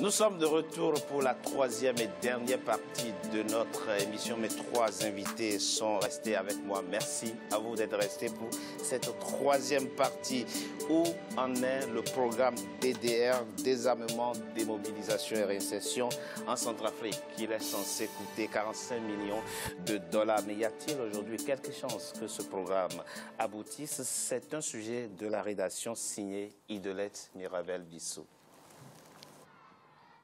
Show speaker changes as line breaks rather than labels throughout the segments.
Nous sommes de retour pour la troisième et dernière partie de notre émission. Mes trois invités sont restés avec moi. Merci à vous d'être restés pour cette troisième partie. Où en est le programme DDR, désarmement, démobilisation et réinsertion en Centrafrique? Il est censé coûter 45 millions de dollars. Mais y a-t-il aujourd'hui quelques chances que ce programme aboutisse? C'est un sujet de la rédaction signée Idelette Mirabel-Bissou.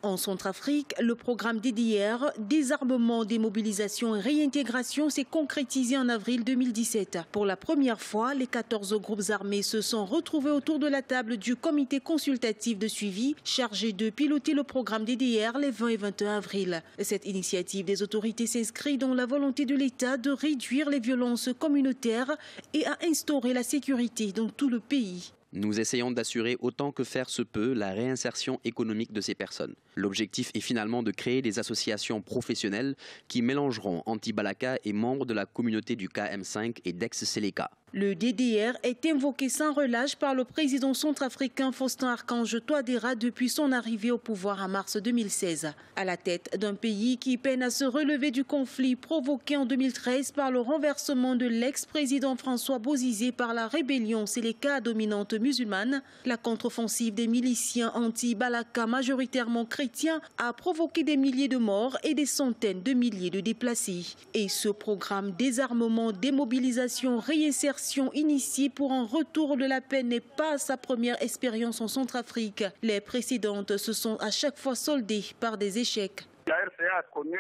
En Centrafrique, le programme DDR, désarmement, démobilisation et réintégration, s'est concrétisé en avril 2017. Pour la première fois, les 14 groupes armés se sont retrouvés autour de la table du comité consultatif de suivi chargé de piloter le programme DDR les 20 et 21 avril. Cette initiative des autorités s'inscrit dans la volonté de l'État de réduire les violences communautaires et à instaurer la sécurité dans tout le pays.
Nous essayons d'assurer autant que faire se peut la réinsertion économique de ces personnes. L'objectif est finalement de créer des associations professionnelles qui mélangeront Anti-Balaka et membres de la communauté du KM5 et d'ex-Seleka.
Le DDR est invoqué sans relâche par le président centrafricain Faustin Archange Touadéra depuis son arrivée au pouvoir en mars 2016. À la tête d'un pays qui peine à se relever du conflit provoqué en 2013 par le renversement de l'ex-président François Bozizé par la rébellion Seleka dominante musulmane, la contre-offensive des miliciens anti-Balaka majoritairement chrétiens a provoqué des milliers de morts et des centaines de milliers de déplacés. Et ce programme désarmement, démobilisation, réinsertion initié pour un retour de la paix n'est pas sa première expérience en Centrafrique. Les précédentes se sont à chaque fois soldées par des échecs.
La RCA a connu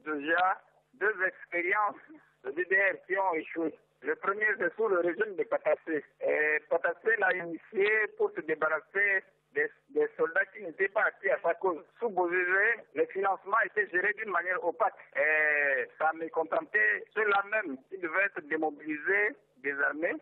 déjà deux expériences de DDR qui ont échoué. Le premier, c'est sous le régime de Patassé. Patassé l'a initié pour se débarrasser des soldats qui n'étaient pas acquis à sa cause. Sous Bozizé, le financement était géré d'une manière opaque. Et ça mécontentait ceux-là même qui devaient être démobilisés, désarmés.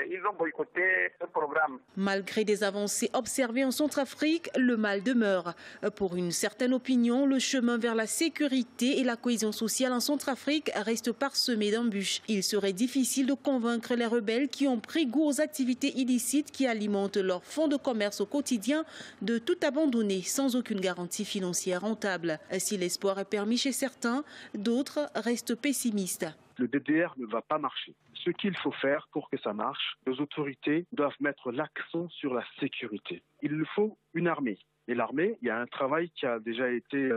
Ils ont boycotté ce programme.
Malgré des avancées observées en Centrafrique, le mal demeure. Pour une certaine opinion, le chemin vers la sécurité et la cohésion sociale en Centrafrique reste parsemé d'embûches. Il serait difficile de convaincre les rebelles qui ont pris goût aux activités illicites qui alimentent leur fonds de commerce au quotidien de tout abandonner sans aucune garantie financière rentable. Si l'espoir est permis chez certains, d'autres restent pessimistes.
Le DDR ne va pas marcher. Ce qu'il faut faire pour que ça marche, les autorités doivent mettre l'accent sur la sécurité. Il nous faut une armée. Et l'armée, il y a un travail qui a déjà été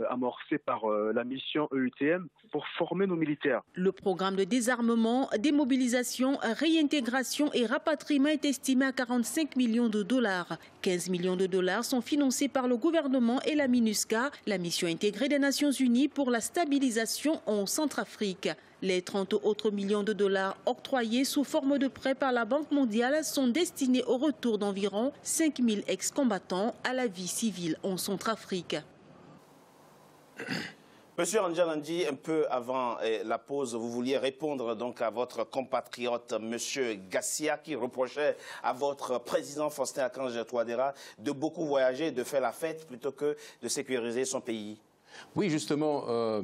amorcé par la mission EUTM pour former nos militaires.
Le programme de désarmement, démobilisation, réintégration et rapatriement est estimé à 45 millions de dollars. 15 millions de dollars sont financés par le gouvernement et la MINUSCA, la mission intégrée des Nations Unies pour la stabilisation en Centrafrique. Les 30 autres millions de dollars octroyés sous forme de prêts par la Banque mondiale sont destinés au retour d'environ 5000 ex-combattants à la vie civile en Centrafrique.
Monsieur Andjalandi, un peu avant la pause, vous vouliez répondre donc à votre compatriote, Monsieur Gassia, qui reprochait à votre président Faustin Archange Touadéra de beaucoup voyager, de faire la fête plutôt que de sécuriser son pays.
Oui, justement,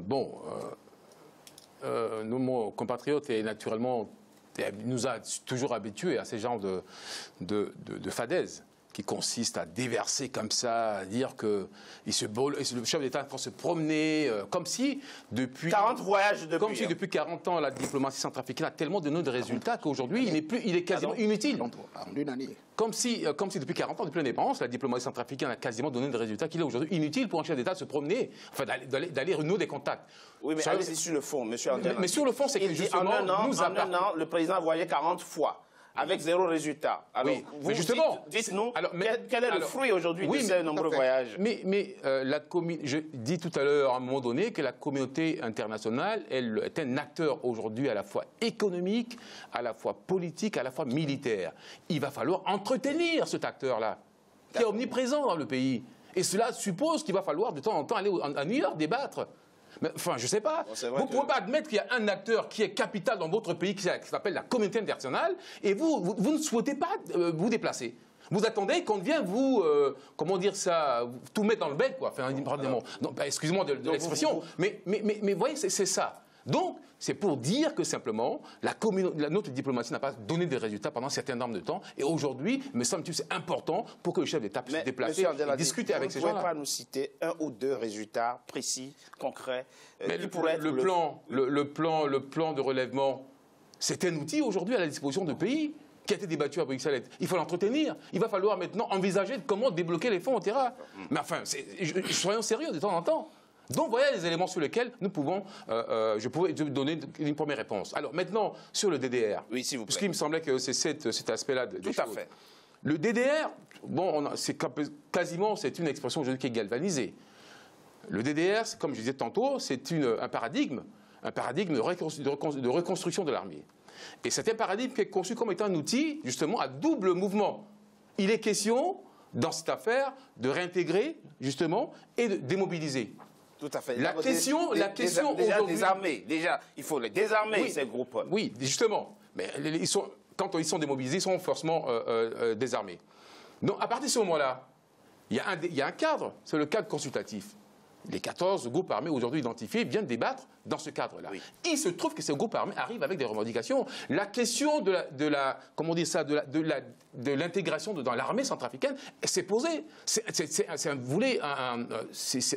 mon compatriote est naturellement, nous a toujours habitués à ces genres de fadaises qui consistent à déverser comme ça, à dire que le chef d'État va se promener comme si depuis
40 voyages depuis.
Comme si depuis 40 ans la diplomatie centrafricaine a tellement donné de résultats qu'aujourd'hui il est quasiment inutile.
En une année.
Comme si depuis 40 ans, depuis l'indépendance, la diplomatie centrafricaine a quasiment donné des résultats qu'il est aujourd'hui inutile pour un chef d'État de se promener, enfin d'aller renouer des contacts.
Oui, mais allez-y sur le fond, monsieur Andjalandi.
Mais sur le fond, c'est que justement,
en un an, le président a voyagé 40 fois. Avec zéro résultat. Alors,
oui,
vous
justement,
dites-nous, quel est le fruit aujourd'hui de ces nombreux voyages?
Je dis tout à l'heure, à un moment donné, que la communauté internationale, elle est un acteur aujourd'hui à la fois économique, à la fois politique, à la fois militaire. Il va falloir entretenir cet acteur-là, qui est omniprésent dans le pays. Et cela suppose qu'il va falloir de temps en temps aller à New York débattre. Mais, enfin, je ne sais pas. Vous ne pouvez pas admettre qu'il y a un acteur qui est capital dans votre pays, qui s'appelle la communauté internationale, et vous ne souhaitez pas vous déplacer. Vous attendez qu'on vienne vous, comment dire ça, tout mettre dans le bec, quoi. Enfin, excusez-moi de l'expression, mais voyez, c'est ça. Donc, c'est pour dire que simplement, notre diplomatie n'a pas donné des résultats pendant un certain nombre de temps. Et aujourd'hui, me semble-t-il, c'est important pour que le chef d'État puisse se déplacer et discuter avec ces gens-là.
Vous ne pouvez pas nous citer un ou deux résultats précis, concrets, qui pourraient être
le plan de relèvement, c'est un outil aujourd'hui à la disposition de pays qui a été débattu à Bruxelles. Il faut l'entretenir. Il va falloir maintenant envisager comment débloquer les fonds au terrain. Mais enfin, soyons sérieux de temps en temps. Donc voilà les éléments sur lesquels nous pouvons, je pouvais donner une première réponse. Alors maintenant, sur le DDR,
oui, s'il vous plaît.
Parce qu'il me semblait que c'est cet aspect-là des choses.
Tout à fait.
Le DDR, bon, c'est quasiment, c'est une expression aujourd'hui qui est galvanisée. Le DDR, comme je disais tantôt, c'est un paradigme de reconstruction de l'armée. Et c'est un paradigme qui est conçu comme étant un outil, justement, à double mouvement. Il est question, dans cette affaire, de réintégrer, justement, et de démobiliser.
Tout à fait.
La question
déjà
aujourd'hui...
désarmer. Déjà, il faut les désarmer, oui, ces groupes.
Oui, justement. Mais quand ils sont démobilisés, ils sont forcément désarmés. Donc, à partir de ce moment-là, il y a un cadre, c'est le cadre consultatif. Les 14 groupes armés aujourd'hui identifiés viennent débattre dans ce cadre-là. Oui. Il se trouve que ces groupes armés arrivent avec des revendications. La question de l'intégration dans l'armée centrafricaine s'est posée. C'est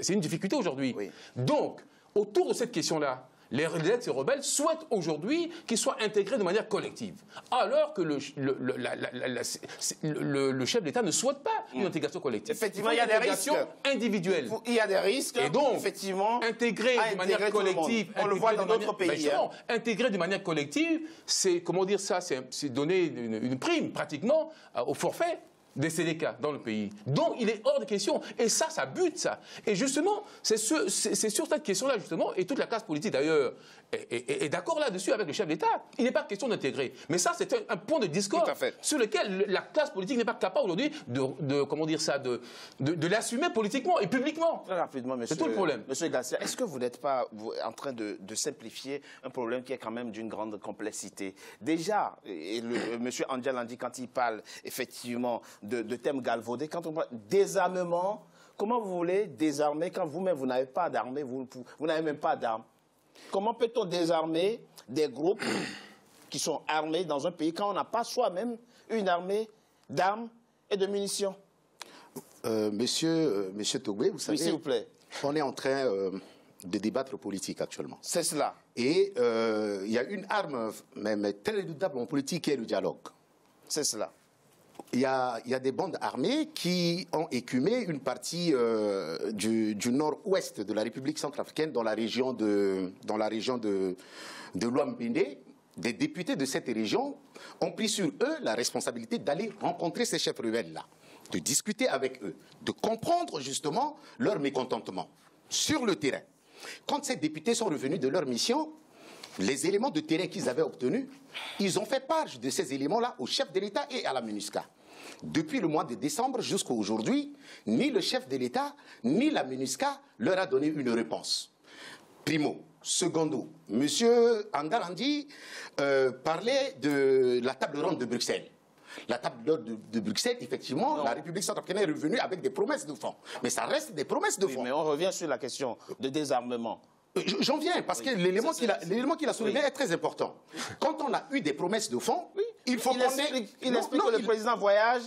une difficulté aujourd'hui. Oui. Donc, autour de cette question-là, les ex-rebelles souhaitent aujourd'hui qu'ils soient intégrés de manière collective. Alors que le chef d'État ne souhaite pas une intégration collective.
Effectivement, il y a des risques
individuelle.
Il y a des risques.
Et donc,
effectivement,
intégrer de manière collective.
On le voit dans d'autres pays.
Intégrer de manière collective, c'est, comment dire ça, c'est donner une prime pratiquement au forfait des CDK dans le pays. Donc, il est hors de question. Et ça bute, ça. Et justement, c'est sur cette question-là, justement, et toute la classe politique, d'ailleurs, est d'accord là-dessus avec le chef d'État. Il n'est pas question d'intégrer. Mais ça, c'est un point de discorde sur lequel la classe politique n'est pas capable aujourd'hui de l'assumer politiquement et publiquement.
Très rapidement, monsieur.
C'est tout le problème.
Monsieur Garcia, est-ce que vous n'êtes pas en train de simplifier un problème qui est quand même d'une grande complexité? Déjà, monsieur Andjalandi, quand il parle effectivement de thèmes galvaudés, quand on parle désarmement, comment vous voulez désarmer quand vous-même vous n'avez pas d'armée, vous n'avez même pas d'armes? Comment peut-on désarmer des groupes qui sont armés dans un pays quand on n'a pas soi-même une armée d'armes et de munitions?
Monsieur Togbé, vous savez,
oui, s'il vous plaît.
On est en train de débattre politique actuellement.
C'est cela.
Et il y a une arme mais très redoutable en politique qui est le dialogue. C'est cela. Il y a des bandes armées qui ont écumé une partie du nord-ouest de la République centrafricaine dans la région de Luambende. Des députés de cette région ont pris sur eux la responsabilité d'aller rencontrer ces chefs rebelles-là, de discuter avec eux, de comprendre justement leur mécontentement sur le terrain. Quand ces députés sont revenus de leur mission, les éléments de terrain qu'ils avaient obtenus, ils ont fait part de ces éléments-là au chef de l'État et à la MINUSCA. Depuis le mois de décembre jusqu'à aujourd'hui, ni le chef de l'État, ni la MINUSCA leur a donné une réponse. Primo. Secondo, M. Andjalandi parlait de la table ronde de Bruxelles. La table ronde de Bruxelles, effectivement, la République centrafricaine est revenue avec des promesses de fonds. Mais ça reste des promesses de fonds.
Mais on revient sur la question de désarmement.
J'en viens, parce que l'élément qu'il a soulevé est très important. Quand on a eu des promesses de fonds, il faut qu'on ait...
Il explique que le président voyage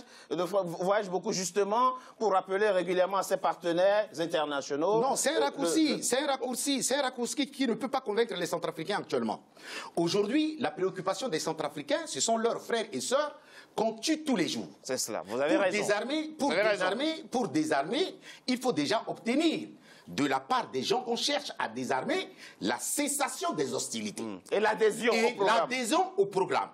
beaucoup justement pour rappeler régulièrement à ses partenaires internationaux...
Non, c'est un raccourci, c'est un raccourci qui ne peut pas convaincre les Centrafricains actuellement. Aujourd'hui, la préoccupation des Centrafricains, ce sont leurs frères et sœurs qu'on tue tous les jours.
C'est cela, vous avez raison.
Pour désarmer, il faut déjà obtenir de la part des gens qu'on cherche à désarmer la cessation des hostilités.
Et l'adhésion
au programme.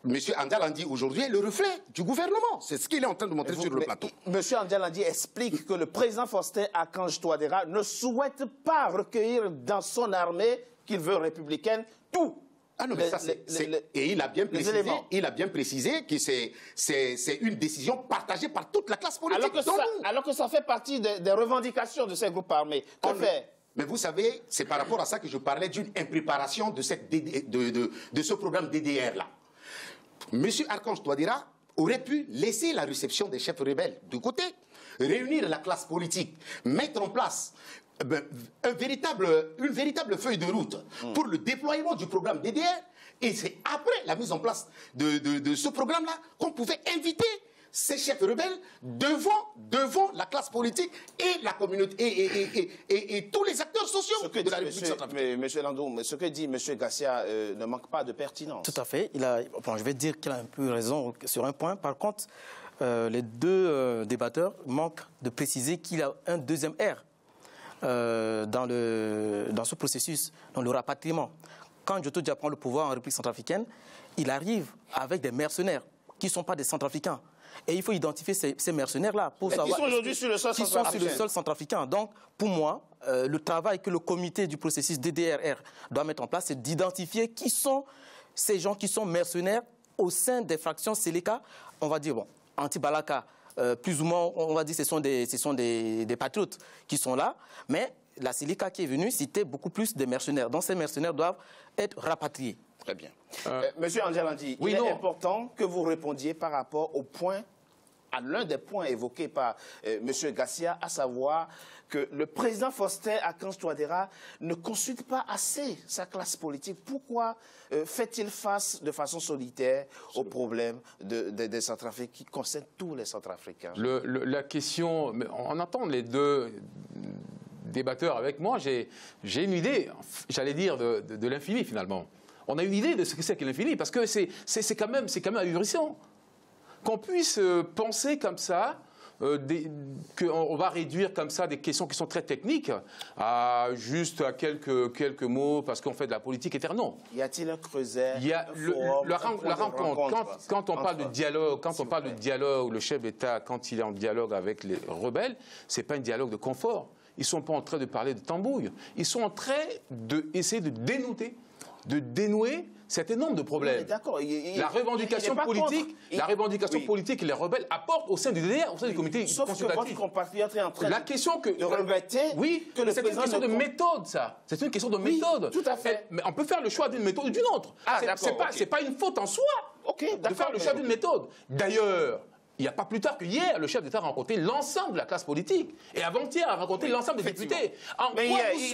Monsieur Andjalandi aujourd'hui est le reflet du gouvernement. C'est ce qu'il est en train de montrer sur le plateau.
Monsieur Andjalandi explique que le président Faustin Archange Touadéra ne souhaite pas recueillir dans son armée, qu'il veut républicaine, tout.
Ah non, mais et il a bien précisé que c'est une décision partagée par toute la classe politique.
Alors que ça fait partie des revendications de ces groupes armés. Que faire?
Mais vous savez, c'est par rapport à ça que je parlais d'une impréparation de ce programme DDR-là. Monsieur Archange Touadéra aurait pu laisser la réception des chefs rebelles de côté, réunir la classe politique, mettre en place une véritable feuille de route pour le déploiement du programme DDR. Et c'est après la mise en place de ce programme-là qu'on pouvait inviter ces chefs rebelles devant la classe politique et la communauté et tous les acteurs sociaux de la République centrafricaine.
Monsieur Landou, ce que dit M. Gassia ne manque pas de pertinence.
Tout à fait. Je vais dire qu'il a un peu raison sur un point. Par contre, les deux débatteurs manquent de préciser qu'il y a un deuxième R dans ce processus, dans le rapatriement. Quand Djoto Dia prend le pouvoir en République centrafricaine, il arrive avec des mercenaires qui ne sont pas des centrafricains. Et il faut identifier ces mercenaires-là pour savoir...
Qui sont aujourd'hui sur le sol centrafricain.
Qui sont sur le sol centrafricain. Donc, pour moi, le travail que le comité du processus DDRR doit mettre en place, c'est d'identifier qui sont ces gens qui sont mercenaires au sein des fractions Séléka. On va dire, bon, anti-Balaka, plus ou moins, on va dire ce sont des patriotes qui sont là, mais la Séléka qui est venue, c'était beaucoup plus des mercenaires. Donc ces mercenaires doivent être rapatriés.
Très bien. Monsieur Angelandi, il est important que vous répondiez par rapport à l'un des points évoqués par Monsieur Gassia, à savoir que le président Faustin Archange Touadéra ne consulte pas assez sa classe politique. Pourquoi fait-il face de façon solitaire aux problèmes des Centrafricains qui concernent tous les Centrafricains?
La question, on entend les deux débatteurs avec moi, j'ai une idée, j'allais dire, de l'infini finalement. On a une idée de ce que c'est que l'infini, parce que c'est quand même ahurissant. Qu'on puisse penser comme ça, qu'on va réduire comme ça des questions qui sont très techniques à juste à quelques mots parce qu'on fait de la politique éternelle. Non.
Y a-t-il un creuset?
Il y a la rencontre. Quand on parle de dialogue, le chef d'État, quand il est en dialogue avec les rebelles, c'est pas un dialogue de confort. Ils ne sont pas en train de parler de tambouille. Ils sont en train d'essayer de dénouer certain nombre de problèmes. La revendication politique que les rebelles apportent au sein du DDR, au sein du comité consultatif.
Que votre compatriote est en train
de
regretter.
Oui, c'est une question de méthode, ça. C'est une question de méthode.
Tout à fait.
Mais on peut faire le choix d'une méthode ou d'une autre. C'est pas une faute en soi de faire le choix d'une méthode. D'ailleurs, il n'y a pas plus tard que hier, le chef d'État a rencontré l'ensemble de la classe politique. Et avant-hier, a rencontré l'ensemble des députés.
Mais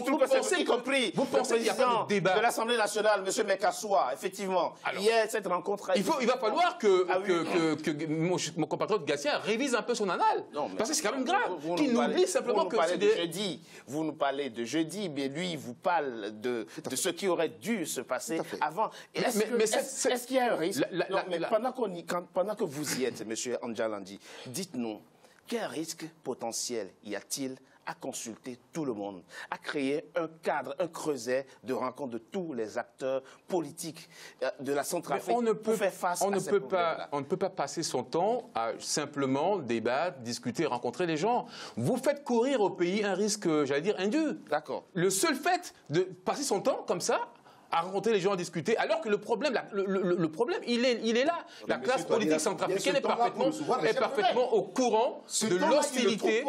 vous pensez qu'il n'y a pas de débat de l'Assemblée nationale, M. Mekassoua, effectivement. Alors, hier, cette rencontre...
Il va falloir que mon compatriote Gassia révise un peu son annale. Parce que c'est quand même grave. Qu'il n'oublie simplement que...
Vous nous parlez de jeudi, mais lui, il vous parle de ce qui aurait dû se passer avant. Est-ce qu'il y a un risque? Pendant que vous y êtes, M. Angelandi, dites-nous, quel risque potentiel y a-t-il à consulter tout le monde, à créer un cadre, un creuset de rencontre de tous les acteurs politiques de la Centrafrique pour faire face à ces problèmes-là?
On ne peut pas passer son temps à simplement débattre, discuter, rencontrer les gens. Vous faites courir au pays un risque, j'allais dire, indu.
D'accord.
Le seul fait de passer son temps comme ça, à rencontrer les gens, à discuter, alors que le problème, il est là. La classe politique centrafricaine est parfaitement au courant de l'hostilité,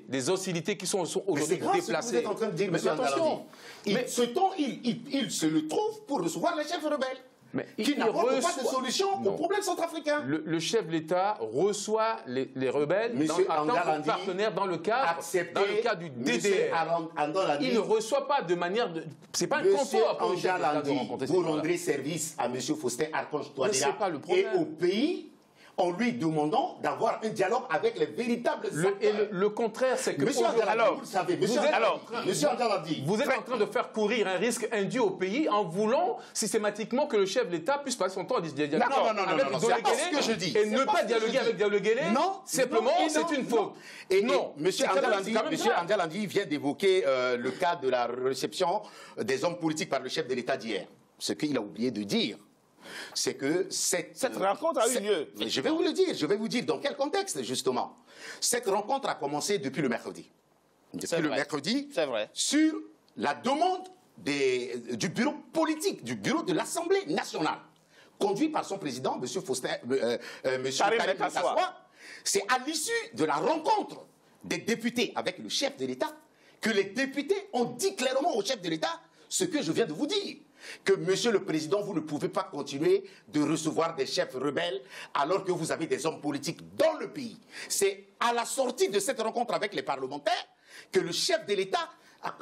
des hostilités qui sont aujourd'hui déplacées.
Vous êtes en train de dire, M. Angelandi. Ce temps, il se le trouve pour recevoir les chefs rebelles. Qui n'apporte pas de solution au problème centrafricain.
Le chef de l'État reçoit les rebelles en tant que partenaire dans le cadre du DDR. Il ne reçoit pas de manière... C'est pas un confort pour le chef de l'État de rencontrer ces gens-là.
Vous rendrez service à M. Faustin Archange Touadéra et au pays en lui demandant d'avoir un dialogue avec les véritables acteurs.
Et le contraire, c'est que...
Monsieur Angelandi, vous le savez,
vous êtes en train de faire courir un risque indu au pays en voulant systématiquement que le chef de l'État puisse passer son temps à dialoguer avec Diallo Guélé et ne pas dialoguer avec Diallo Guélé. Non, simplement, c'est une faute.
Non, Monsieur Angelandi vient d'évoquer le cas de la réception des hommes politiques par le chef de l'État d'hier. Ce qu'il a oublié de dire, c'est que cette
rencontre a eu lieu.
Je vais vous le dire, je vais vous dire dans quel contexte, justement. Cette rencontre a commencé depuis le mercredi.
C'est vrai.
Sur la demande du bureau politique, du bureau de l'Assemblée nationale, conduit par son président, M. Karim Mekassoua. C'est à l'issue de la rencontre des députés avec le chef de l'État que les députés ont dit clairement au chef de l'État ce que je viens de vous dire. Que, Monsieur le Président, vous ne pouvez pas continuer de recevoir des chefs rebelles alors que vous avez des hommes politiques dans le pays. C'est à la sortie de cette rencontre avec les parlementaires que le chef de l'État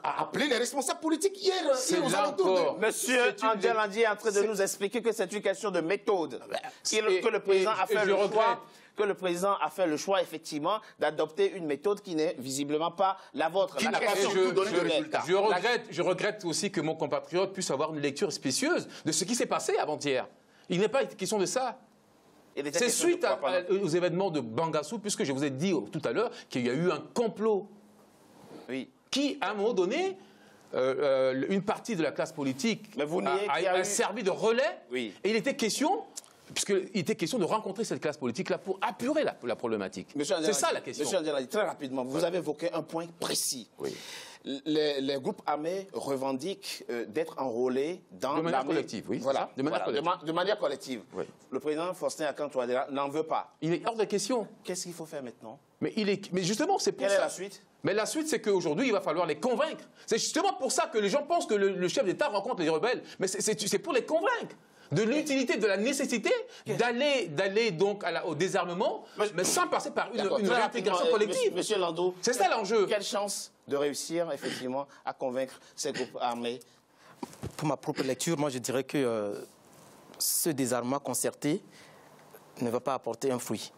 a appelé les responsables politiques hier aux alentours.
Monsieur Andjé Landji est en train de nous expliquer que c'est une question de méthode. Que le président a fait le choix. Que le président a fait le choix, effectivement, d'adopter une méthode qui n'est visiblement pas la vôtre.
Qui n'a pas surtout donné de résultats.
Je regrette aussi que mon compatriote puisse avoir une lecture spécieuse de ce qui s'est passé avant-hier. Il n'est pas question de ça. C'est suite aux événements de Bangassou, puisque je vous ai dit tout à l'heure qu'il y a eu un complot qui, à un moment donné, une partie de la classe politique a servi de relais. Et il était question... Puisqu'il était question de rencontrer cette classe politique-là pour apurer la problématique. C'est ça la question.
Monsieur Andjé Landji, très rapidement, vous avez évoqué un point précis. Les groupes armés revendiquent d'être enrôlés dans l'armée.
De manière collective, oui.
Voilà, de manière collective. Le président Faustin-Archange Touadéra n'en veut pas.
Il est hors de question.
Qu'est-ce qu'il faut faire maintenant?
Mais justement, c'est pour ça.
Quelle est la suite?
Mais la suite, c'est qu'aujourd'hui, il va falloir les convaincre. C'est justement pour ça que les gens pensent que le chef d'État rencontre les rebelles. Mais c'est pour les convaincre de l'utilité, de la nécessité d'aller donc au désarmement, mais sans passer par une réintégration collective.
Monsieur Landau,
c'est ça l'enjeu.
Quelle chance de réussir effectivement à convaincre ces groupes armés?
Pour ma propre lecture, moi je dirais que ce désarmement concerté ne va pas apporter un fruit.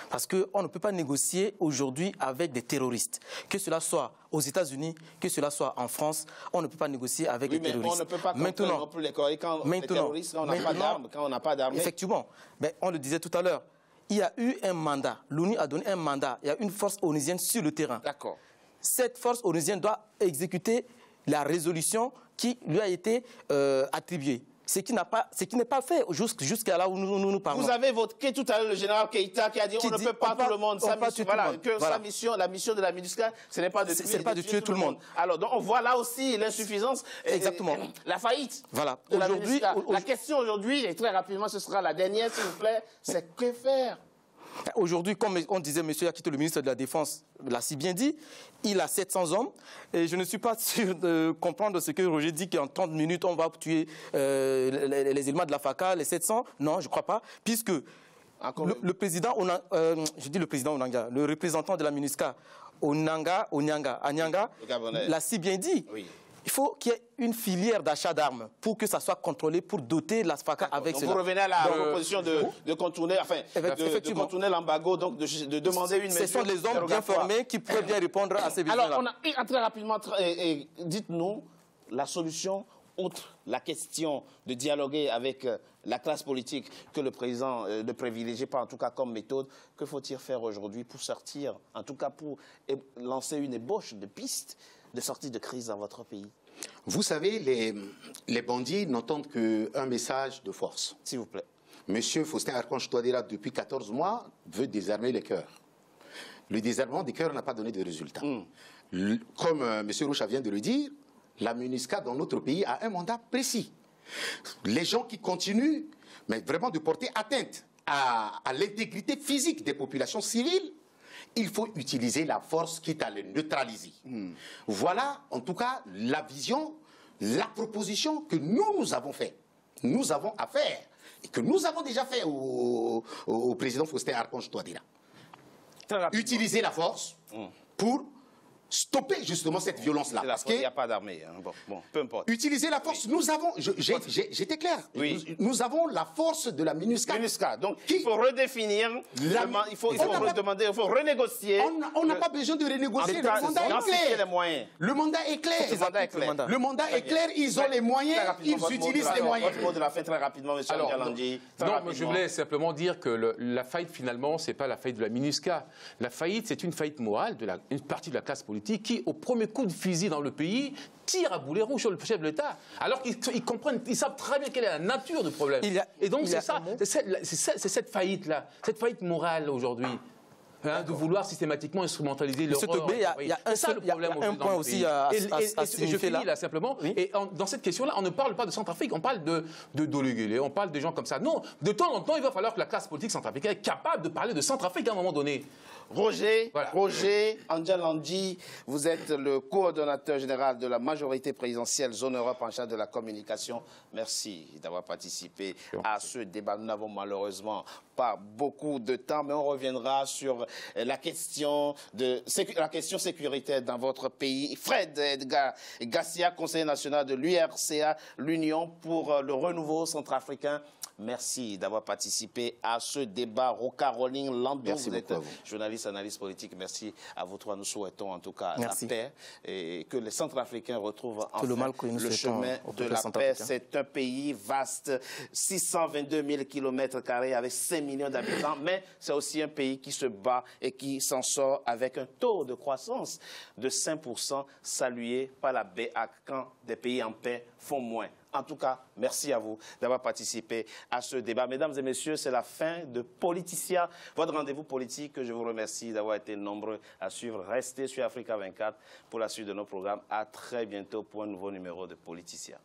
Parce qu'on ne peut pas négocier aujourd'hui avec des terroristes. Que cela soit aux États-Unis, que cela soit en France, on ne peut pas négocier avec des terroristes.
On ne peut pas non plus les terroristes quand on n'a pas d'armes, quand on n'a pas d'armes.
Effectivement. Mais on le disait tout à l'heure. Il y a eu un mandat. L'ONU a donné un mandat. Il y a une force onusienne sur le terrain.
D'accord.
Cette force onusienne doit exécuter la résolution qui lui a été attribuée. Ce qui n'est pas fait jusqu'à là où nous parlons.
Vous avez évoqué tout à l'heure le général Keïta qui a dit on ne peut pas tout le monde. Sa mission, la mission de la MINUSCA, ce n'est pas de tuer tout le monde. Alors donc on voit là aussi l'insuffisance.
Exactement.
La faillite.
Voilà.
Aujourd'hui, la question aujourd'hui, et très rapidement, ce sera la dernière, s'il vous plaît, c'est que faire?
Aujourd'hui, comme on disait, M. Yakito, le ministre de la Défense, l'a si bien dit, il a 700 hommes. Et je ne suis pas sûr de comprendre ce que Roger dit, qu'en 30 minutes, on va tuer les éléments de la FACA, les 700. Non, je ne crois pas, puisque le président, je dis le président Onanga, le représentant de la MINUSCA, Anyanga, l'a si bien dit. Oui. Il faut qu'il y ait une filière d'achat d'armes pour que ça soit contrôlé, pour doter la FACA avec cela.
Vous revenez à la proposition de contourner, de contourner l'embargo, donc de demander une mesure.
Ce sont les hommes bien formés qui peuvent bien répondre à ces besoins-là.
Alors, très rapidement, dites-nous la solution, outre la question de dialoguer avec la classe politique que le président ne privilégie pas, en tout cas comme méthode. Que faut-il faire aujourd'hui pour sortir, en tout cas pour lancer une ébauche de pistes de sortie de crise dans votre pays?
Vous savez, les bandits n'entendent qu'un message de force.
S'il vous plaît.
Monsieur Faustin-Archange Touadéra, depuis 14 mois, veut désarmer les cœurs. Le désarmement des cœurs n'a pas donné de résultat. Comme M. Roucha vient de le dire, la MINUSCA dans notre pays a un mandat précis. Les gens qui continuent, mais vraiment de porter atteinte à l'intégrité physique des populations civiles, il faut utiliser la force quitte à les neutraliser. Voilà, en tout cas, la vision, la proposition que nous avons fait. Nous avons à faire et que nous avons déjà fait au président Faustin-Archange Touadéra. Utiliser la force pour stopper justement cette violence-là.
Parce qu'il n'y a pas d'armée. Hein. Bon, peu importe.
Utiliser la force, nous avons, j'étais clair, nous avons la force de la MINUSCA.
Donc il faut redéfinir, il faut renégocier.
On n'a pas besoin de renégocier, le mandat est clair. Le mandat est clair. Le mandat est clair, ils ont les moyens, ils utilisent les moyens.
Votre mot de la fin très rapidement, M. Andjé Landji.
Non, je voulais simplement dire que la faillite finalement, ce n'est pas la faillite de la MINUSCA. La faillite, c'est une faillite morale d'une partie de la classe politique qui, au premier coup de fusil dans le pays, tire à boulet rouge sur le chef de l'État. Alors qu'ils comprennent, ils savent très bien quelle est la nature du problème. Et donc c'est ça, c'est cette faillite-là, cette faillite morale aujourd'hui. De vouloir systématiquement instrumentaliser l'horreur.
Il y a un point aussi à
je finis là simplement. Oui. Et dans cette question-là, on ne parle pas de Centrafrique, on parle de Doluguélé, on parle de gens comme ça. Non, de temps en temps, il va falloir que la classe politique centrafricaine est capable de parler de Centrafrique à un moment donné.
Roger,
Voilà.
Roger Andjalandi, vous êtes le coordonnateur général de la majorité présidentielle Zone Europe en charge de la communication. Merci d'avoir participé à ce débat. Nous n'avons malheureusement pas beaucoup de temps, mais on reviendra sur la question sécuritaire dans votre pays. Fred Edgar Garcia, conseiller national de l'URCA, l'Union pour le renouveau centrafricain. Merci d'avoir participé à ce débat. Rocaroline Landon, vous êtes journaliste, analyste politique. Merci à vous trois. Nous souhaitons en tout cas la paix et que les Centrafricains retrouvent enfin le chemin de la paix. C'est un pays vaste, 622 000 km² avec 5 millions d'habitants, mais c'est aussi un pays qui se bat et qui s'en sort avec un taux de croissance de 5%, salué par la BEAC quand des pays en paix font moins. En tout cas, merci à vous d'avoir participé à ce débat. Mesdames et messieurs, c'est la fin de Politicia, votre rendez-vous politique. Je vous remercie d'avoir été nombreux à suivre. Restez sur Africa 24 pour la suite de nos programmes. À très bientôt pour un nouveau numéro de Politicia.